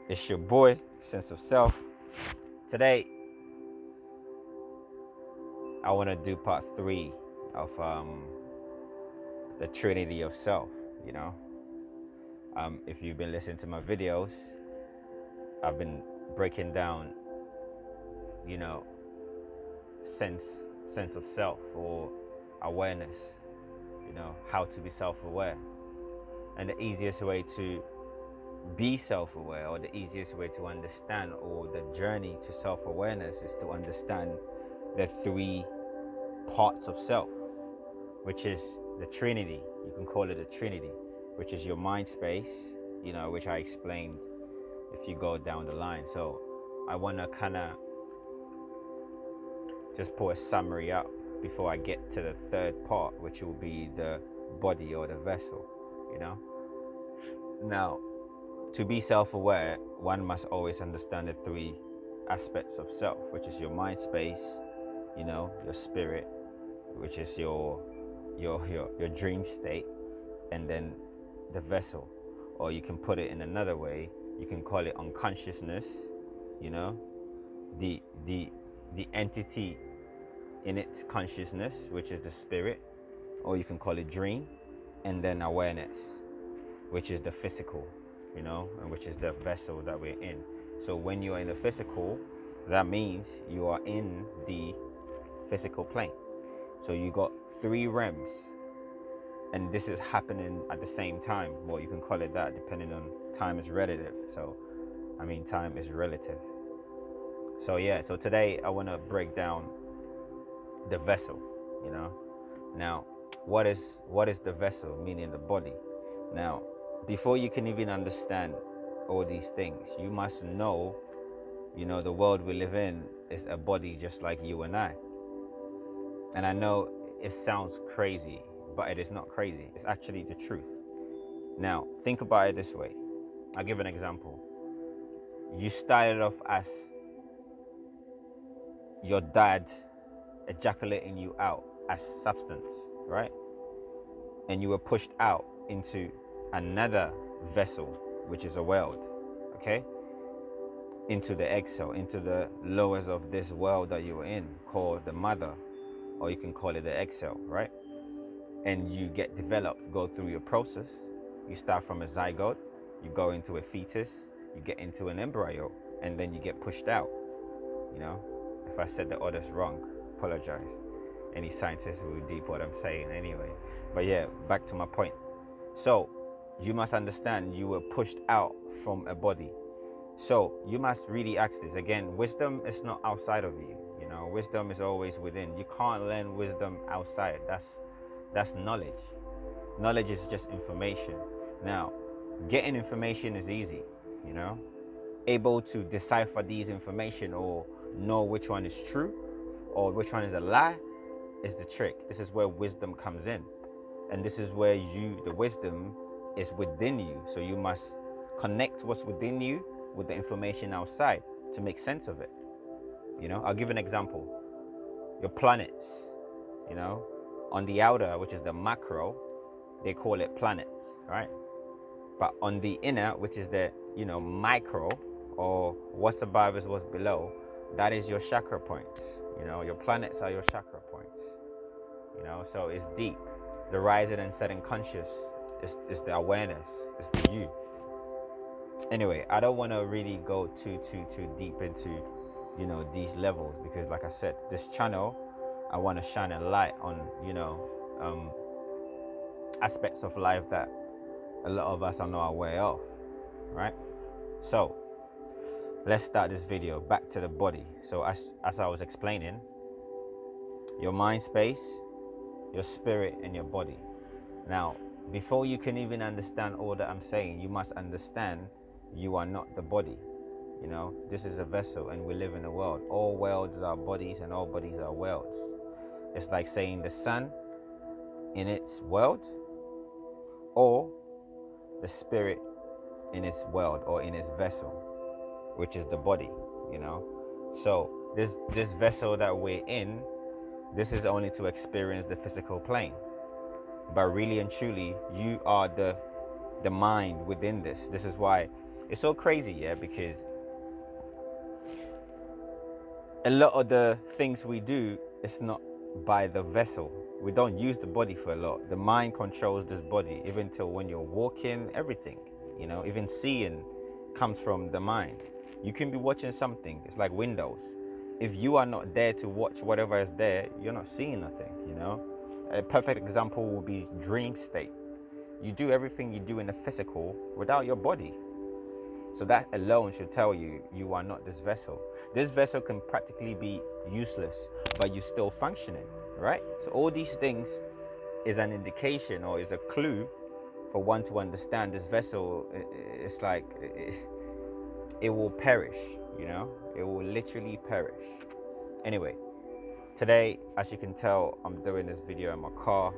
It's your boy, Sense of Self. Today, I want to do part three of the Trinity of Self. You know, if you've been listening to my videos, I've been breaking down, you know, sense of self or awareness. You know, how to be self-aware, and the easiest way to be self-aware, or the easiest way to understand, or the journey to self-awareness, is to understand the three parts of self, which is the Trinity. You can call it a Trinity, which is your mind space, you know, which I explained if you go down the line. So I want to kind of just put a summary up before I get to the third part, which will be the body or the vessel, you know. Now, to be self-aware, one must always understand the three aspects of self, which is your mind space, you know, your spirit, which is your dream state, and then the vessel. Or you can put it in another way, you can call it unconsciousness, you know, the entity in its consciousness, which is the spirit, or you can call it dream, and then awareness, which is the physical, you know, and which is the vessel that we're in. So when you're in the physical, that means you are in the physical plane. So you got three realms, and this is happening at the same time. Well, you can call it that, depending on time is relative. So, I mean, time is relative. So yeah, so today I want to break down the vessel, you know. Now, what is the vessel, meaning the body? Now, before you can even understand all these things, you must know, you know, the world we live in is a body just like you and I. And I know it sounds crazy, but it is not crazy. It's actually the truth. Now, think about it this way. I'll give an example. You started off as your dad ejaculating you out as substance, right? And you were pushed out into another vessel, which is a world, okay? Into the egg cell, into the lowest of this world that you were in, called the mother, or you can call it the egg cell, right? And you get developed, go through your process. You start from a zygote, you go into a fetus, you get into an embryo, and then you get pushed out. You know, if I said the orders wrong, apologize. Any scientist will deep what I'm saying anyway. But yeah, back to my point. So you must understand you were pushed out from a body. So you must really ask this. Again, wisdom is not outside of you. You know, wisdom is always within. You can't learn wisdom outside. That's knowledge. Knowledge is just information. Now, getting information is easy, you know. Able to decipher these information or know which one is true or which one is a lie is the trick. This is where wisdom comes in. And this is where the wisdom is within you. So you must connect what's within you with the information outside to make sense of it. You know, I'll give an example. Your planets, you know, on the outer, which is the macro, they call it planets, right? But on the inner, which is the, you know, micro, or what's above is what's below, that is your chakra points. You know, your planets are your chakra points. You know, so it's deep. The rising and setting conscious is the awareness, it's the you. Anyway, I don't want to really go too deep into, you know, these levels, because like I said, this channel, I want to shine a light on, you know, aspects of life that a lot of us are not aware of, right? So let's start this video back to the body. So as I was explaining, your mind space, your spirit, and your body. Now, before you can even understand all that I'm saying, you must understand you are not the body. You know, this is a vessel and we live in a world. All worlds are bodies and all bodies are worlds. It's like saying the sun in its world, or the spirit in its world, or in its vessel, which is the body, you know. So this vessel that we're in, this is only to experience the physical plane. But really and truly, you are the mind within this. This is why It's so crazy, yeah, because a lot of the things we do, it's not by the vessel. We don't use the body for a lot. The mind controls this body, even till when you're walking, everything, even seeing comes from the mind. You can be watching something, it's like windows. If you are not there to watch whatever is there, you're not seeing nothing. A perfect example would be dream state. You do everything you do in the physical without your body. So that alone should tell you you are not this vessel. This vessel can practically be useless, but you're still functioning, right? So all these things is an indication or is a clue for one to understand this vessel. It's like it will perish, it will literally perish. Anyway, today, as you can tell, I'm doing this video in my car,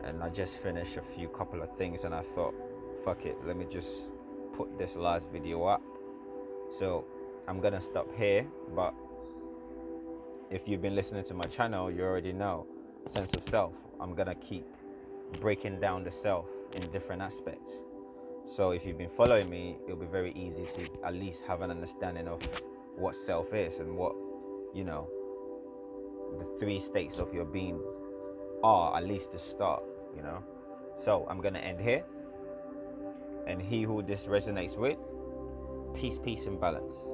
and I just finished a couple of things, and I thought, fuck it, let me just put this last video up. So I'm gonna stop here, but if you've been listening to my channel, you already know sense of self. I'm gonna keep breaking down the self in different aspects. So if you've been following me, it'll be very easy to at least have an understanding of what self is and what the 3 states of your being are, at least to start. So I'm gonna end here, and he who this resonates with, peace and balance.